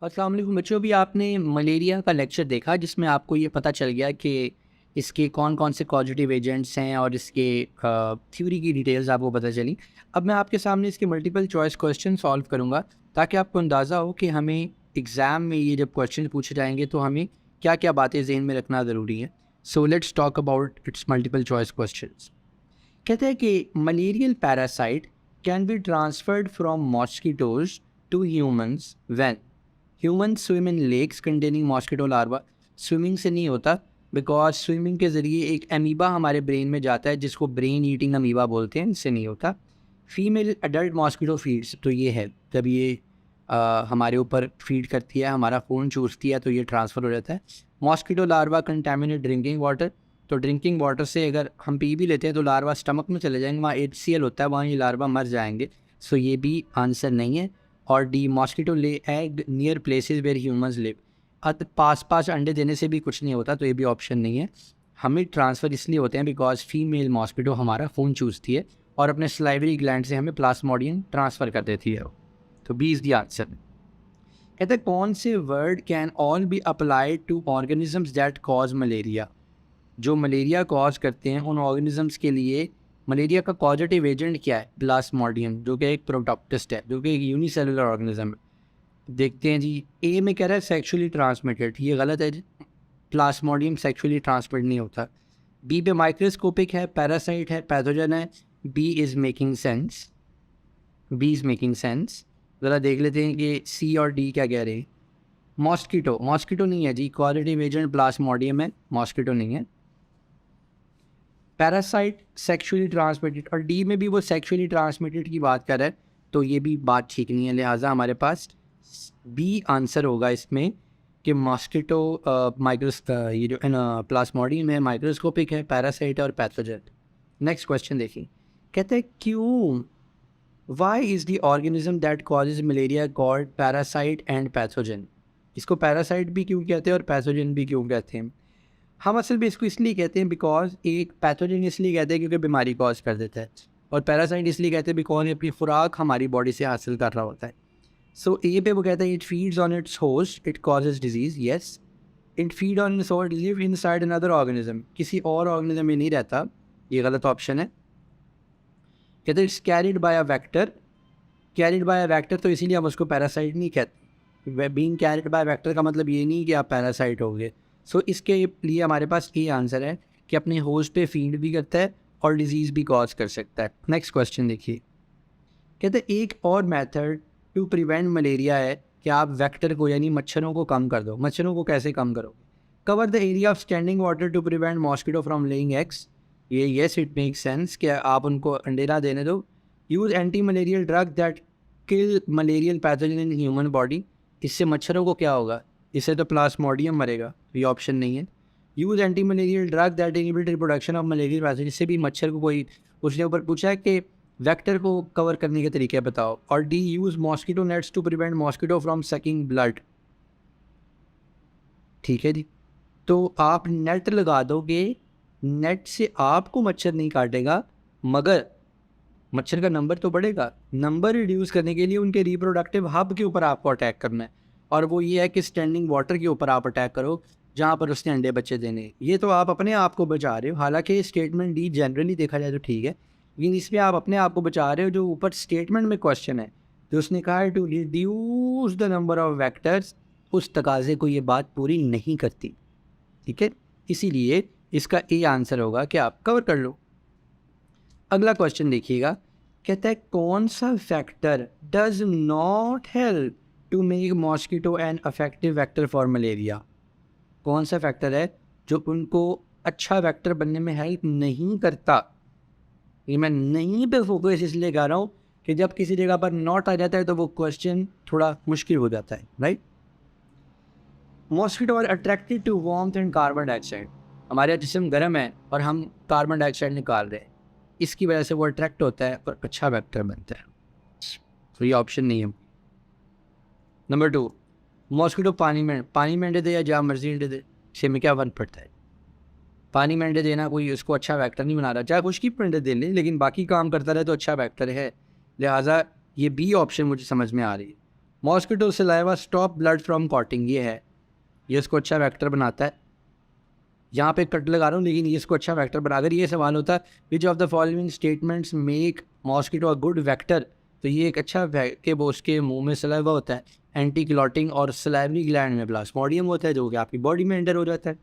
अस्सलाम वालेकुम बच्चों। भी आपने मलेरिया का लेक्चर देखा जिसमें आपको ये पता चल गया कि इसके कौन कौन से कॉजेटिव एजेंट्स हैं और इसके थ्योरी की डिटेल्स आपको पता चली। अब मैं आपके सामने इसके मल्टीपल चॉइस क्वेश्चन सॉल्व करूँगा ताकि आपको अंदाज़ा हो कि हमें एग्ज़ाम में ये जब क्वेश्चन पूछे जाएंगे तो हमें क्या क्या बातें जहन में रखना ज़रूरी है। So let's talk about its multiple choice question. कहते हैं कि malarial parasite can be transferred from mosquitoes to humans when human swim in lakes containing mosquito larva. Swimming से नहीं होता, बिकॉज स्विमिंग के ज़रिए एक अमीबा हमारे ब्रेन में जाता है जिसको ब्रेन ईटिंग अमीबा बोलते हैं, इससे नहीं होता। फीमेल अडल्ट मॉस्किटो फीड्स, तो ये है जब ये हमारे ऊपर फीड करती है, हमारा खून चूसती है तो ये ट्रांसफ़र हो जाता है। Mosquito larva contaminate drinking water, तो ड्रिंकिंग वाटर से अगर हम पी भी लेते हैं तो लार्वा स्टमक में चले जाएंगे, वहाँ HCl होता है, वहाँ ये लार्वा मर जाएंगे। सो ये भी आंसर नहीं है। और D mosquito lay egg near places where humans live, पास पास अंडे देने से भी कुछ नहीं होता, तो ये भी ऑप्शन नहीं है। हमें ट्रांसफ़र इसलिए होते हैं बिकॉज फीमेल मॉस्किटो हमारा खून चूसती है और अपने स्लाइवरी ग्लैंड से हमें प्लाज्मोडियम ट्रांसफ़र कर देती है। तो बी इज़ दी आंसर। कहते हैं कौन से word can all be applied to organisms that cause malaria. जो मलेरिया कॉज करते हैं उन ऑर्गेनिजम्स के लिए मलेरिया का पॉजिटिव एजेंट क्या है? प्लाज्मोडियम, जो कि एक प्रोटोप्टिस्ट है, जो कि एक यूनिसेलुलर ऑर्गेनिज्म है। देखते हैं जी, ए में कह रहा है सेक्सुअली ट्रांसमिटेड, ये गलत है जी। प्लाज्मोडियम सेक्सुअली ट्रांसमिट नहीं होता। बी पे माइक्रोस्कोपिक है, पैरासाइट है, पैथोजन है। B is making sense, B is making sense. ज़रा देख लेते हैं कि सी और डी क्या कह रहे हैं। मॉस्किटो, मॉस्किटो नहीं है जी, पॉजिटिव एजेंट प्लाज्मोडियम है, मॉस्किटो नहीं है। पैरासाइट सेक्सुअली ट्रांसमिटेड, और डी में भी वो सेक्सुअली ट्रांसमिटेड की बात कर रहा है, तो ये भी बात ठीक नहीं है। लिहाजा हमारे पास बी आंसर होगा इसमें कि मॉस्किटो माइक्रोस ये जो प्लाज्मोडियम है माइक्रोस्कोपिक है, पैरासाइट है और पैथोजन। नेक्स्ट क्वेश्चन देखिए। कहते हैं क्यों, why is the organism that causes malaria called parasite and pathogen. इसको पैरासाइट भी क्यों कहते हैं और पैथोजन भी क्यों कहते हैं? हम असल में इसको इसलिए कहते हैं बिकॉज एक पैथोजन इसलिए कहते हैं क्योंकि बीमारी कॉज कर देता है, और पैरासाइट इसलिए कहते हैं बिकॉज अपनी खुराक हमारी बॉडी से हासिल कर रहा होता है। सो ए पे वो कहता है it feeds on it's host, it causes disease. Yes, it feed on it's host, live inside another organism, किसी और ऑर्गेनिज्म में नहीं रहता, ये गलत ऑप्शन है। कहते हैं it's carried by a vector, carried by a vector, तो इसीलिए हम उसको पैरासाइट नहीं कहते। बीइंग कैरिड बाय वेक्टर का मतलब ये नहीं कि आप पैरासाइट हो गए। सो इसके लिए हमारे पास ये आंसर है कि अपने होस्ट पे फीड भी करता है और डिजीज़ भी कॉज कर सकता है। नेक्स्ट क्वेश्चन देखिए। कहते हैं एक और मेथड टू प्रिवेंट मलेरिया है कि आप वेक्टर को यानी मच्छरों को कम कर दो। मच्छरों को कैसे कम करोगे? Cover the area of standing water to prevent mosquito from laying eggs, ये येस इट मेक सेंस कि आप उनको अंडे ना देने दो। Use anti malarial drug that kill malarial pathogen in human body, इससे मच्छरों को क्या होगा? इससे तो प्लाज्मोडियम मरेगा, ये ऑप्शन नहीं है। Use anti malarial drug that inhibit reproduction of malarial pathogen, इससे भी मच्छर को कोई, उसने ऊपर पूछा है कि वेक्टर को कवर करने के तरीके बताओ। और D use mosquito nets to prevent mosquito from sucking blood, ठीक है जी। तो आप नेट लगा दोगे, नेट से आपको मच्छर नहीं काटेगा मगर मच्छर का नंबर तो बढ़ेगा। नंबर रिड्यूस करने के लिए उनके रिप्रोडक्टिव हब के ऊपर आपको अटैक करना है, और वो ये है कि स्टैंडिंग वाटर के ऊपर आप अटैक करो जहाँ पर उसने अंडे बच्चे देने। ये तो आप अपने आप को बचा रहे हो, हालांकि स्टेटमेंट डी जनरली देखा जाए तो ठीक है, लेकिन इसमें आप अपने आप को बचा रहे हो। जो ऊपर स्टेटमेंट में क्वेश्चन है जो उसने कहा है to reduce the number of vectors, उस तकाजे को ये बात पूरी नहीं करती, ठीक है। इसीलिए इसका ए आंसर होगा कि आप कवर कर लो। अगला क्वेश्चन देखिएगा। कहता है कौन सा factor does not help to make mosquito an effective vector for malaria. कौन सा फैक्टर है जो उनको अच्छा वेक्टर बनने में हेल्प नहीं करता? ये मैं नहीं पे फोकस इसलिए कर रहा हूँ कि जब किसी जगह पर नॉट आ जाता है तो वो क्वेश्चन थोड़ा मुश्किल हो जाता है, right. Mosquito are attracted to warmth and carbon dioxide, हमारा जिस्म गर्म है और हम कार्बन डाइऑक्साइड निकाल रहे हैं, इसकी वजह से वो अट्रैक्ट होता है और अच्छा वेक्टर बनता है। तो ये ऑप्शन नहीं है। नंबर 2, मॉस्किटो पानी में अंडे दे या जहाँ मर्जी अंडे दे, इससे में क्या फर्क पड़ता है? पानी में अंडे देना कोई उसको अच्छा वेक्टर नहीं बना रहा, चाहे खुशकी पर अंडे दे ले लेकिन बाकी काम करता रहे तो अच्छा वेक्टर है। लिहाजा ये बी ऑप्शन मुझे समझ में आ रही है। Mosquito saliva stop blood from clotting, ये है, ये इसको अच्छा वेक्टर बनाता है। यहाँ पे कट लगा रहा हूँ लेकिन ये इसको अच्छा वेक्टर बना। अगर ये सवाल होता which of the following statements make mosquito a good vector, तो ये एक अच्छा के वो उसके मुंह में सलाइवा होता है, एंटी क्लॉटिंग, और सलाइवरी ग्लैंड में प्लाज्मोडियम होता है जो कि आपकी बॉडी में एंटर हो जाता है।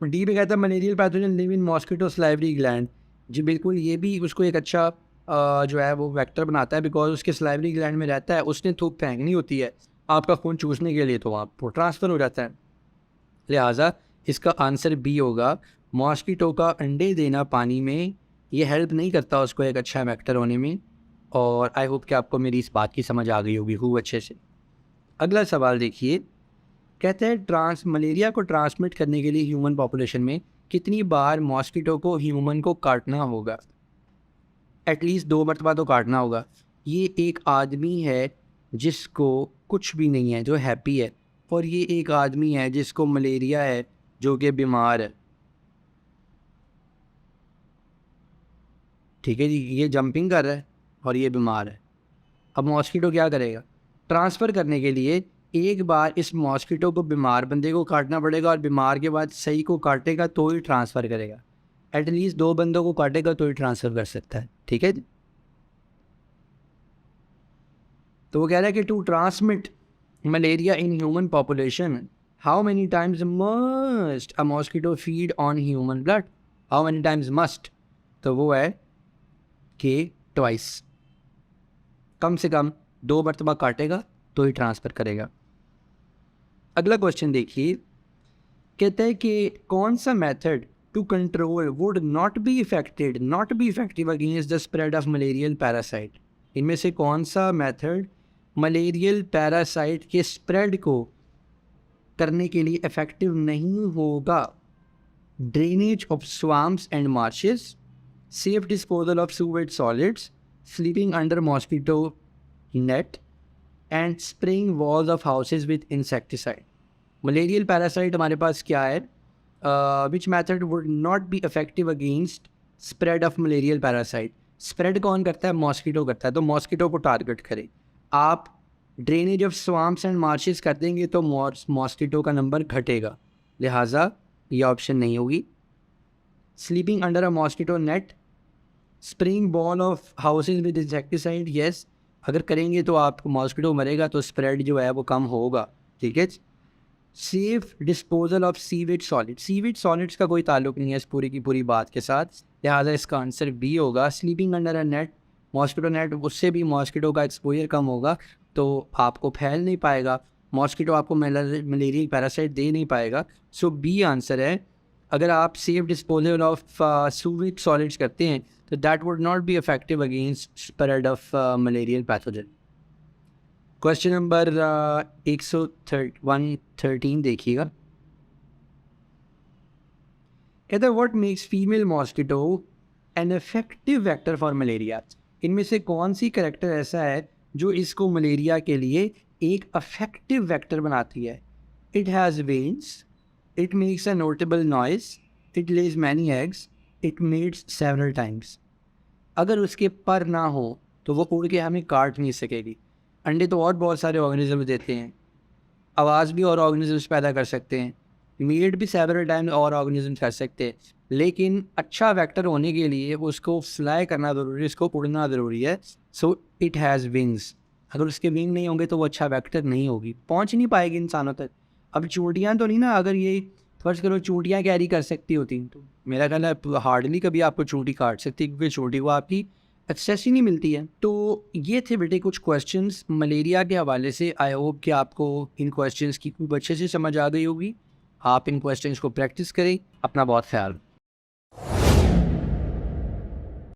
डी में कहता है malarial pathogen live in mosquito salivary gland, जी बिल्कुल, ये भी उसको एक अच्छा जो है वो वेक्टर बनाता है, बिकॉज उसके सलाइवरी ग्लैंड में रहता है, उसने थूक फेंकनी होती है आपका खून चूसने के लिए, तो वहाँ पर ट्रांसफ़र हो जाता है। लिहाजा इसका आंसर बी होगा, मॉस्किटो का अंडे देना पानी में ये हेल्प नहीं करता उसको एक अच्छा वेक्टर होने में। और आई होप कि आपको मेरी इस बात की समझ आ गई होगी खूब अच्छे से। अगला सवाल देखिए, कहते हैं मलेरिया को ट्रांसमिट करने के लिए ह्यूमन पॉपुलेशन में कितनी बार मॉस्किटो को ह्यूमन को काटना होगा? एटलीस्ट 2 मरतबा तो काटना होगा। ये एक आदमी है जिसको कुछ भी नहीं है, जो हैप्पी है, और ये एक आदमी है जिसको मलेरिया है, जो कि बीमार है। ठीक है जी, ये जंपिंग कर रहा है और ये बीमार है। अब मॉस्किटो क्या करेगा? ट्रांसफ़र करने के लिए एक बार इस मॉस्किटो को बीमार बंदे को काटना पड़ेगा, और बीमार के बाद सही को काटेगा तो ही ट्रांसफ़र करेगा। एटलीस्ट 2 बंदों को काटेगा तो ही ट्रांसफ़र कर सकता है। ठीक है जी। तो वो कह रहा है कि to transmit malaria in human population how many times must a mosquito feed on human blood? How many times must? तो वो है कि ट्वाइस, कम से कम 2 मरतबा काटेगा तो ही ट्रांसफ़र करेगा। अगला क्वेश्चन देखिए, कहते हैं कि कौन सा method to control would not be effective against the spread of malarial parasite? इनमें से कौन सा मेथड मलेरियल पैरासाइट के स्प्रेड को करने के लिए इफेक्टिव नहीं होगा? Drainage of swamps and marshes, safe disposal of sewage solids, sleeping under mosquito net, and spraying walls of houses with insecticide. Malarial parasite हमारे पास क्या है? Which method would not be effective against spread of malarial parasite? Spread कौन करता है? Mosquito करता है, तो मॉस्किटो को टारगेट करें। आप drainage of swamps and marches कर देंगे तो मॉस्किटो का नंबर घटेगा, लिहाजा ये ऑप्शन नहीं होगी। Sleeping under a mosquito net, spraying ball of houses with insecticide, yes, अगर करेंगे तो आपको मॉस्किटो मरेगा तो स्प्रेड जो है वो कम होगा। ठीक है। Safe disposal of sewage solids का कोई ताल्लुक नहीं है इस पूरी की पूरी बात के साथ, लिहाजा इसका आंसर बी होगा। Sleeping under a net, mosquito net, उससे भी मॉस्किटो का एक्सपोजर कम होगा तो आपको फैल नहीं पाएगा, मॉस्किटो आपको मलेरियल पैरासाइट दे नहीं पाएगा। सो बी आंसर है। अगर आप safe disposal of sewage solids करते हैं तो that would not be effective against spread of malarial pathogen. Question number 113 देखिएगा, कहता है what makes female mosquito an effective vector for malaria? इनमें से कौन सी कैरेक्टर ऐसा है जो इसको मलेरिया के लिए एक इफेक्टिव वेक्टर बनाती है? It has veins, it makes a notable noise, it lays many eggs, it mates several times. अगर उसके पर ना हो तो वो उड़ के हमें काट नहीं सकेगी। अंडे तो और बहुत सारे ऑर्गेनिज्म देते हैं, आवाज़ भी और ऑर्गेनिजम्स पैदा कर सकते हैं, मीट भी सेवरल टाइम और ऑर्गेनिजम्स कर सकते हैं, लेकिन अच्छा वेक्टर होने के लिए उसको फ्लाई करना ज़रूरी है, इसको उड़ना ज़रूरी है। So it has wings. अगर उसके विंग नहीं होंगे तो वो अच्छा वेक्टर नहीं होगी, पहुंच नहीं पाएगी इंसानों तक। अब चूंटियाँ तो नहीं ना, अगर ये फर्ज करो चूंटियाँ कैरी कर सकती होती तो मेरा ख्याल है हार्डली कभी आपको चूंटी काट सकती, क्योंकि चूंटी को आपकी एक्सेस ही नहीं मिलती है। तो ये थे बेटे कुछ क्वेश्चंस मलेरिया के हवाले से। आई होप कि आपको इन क्वेश्चंस की खूब अच्छे से समझ आ गई होगी। आप इन क्वेश्चंस को प्रैक्टिस करें। अपना बहुत ख्याल।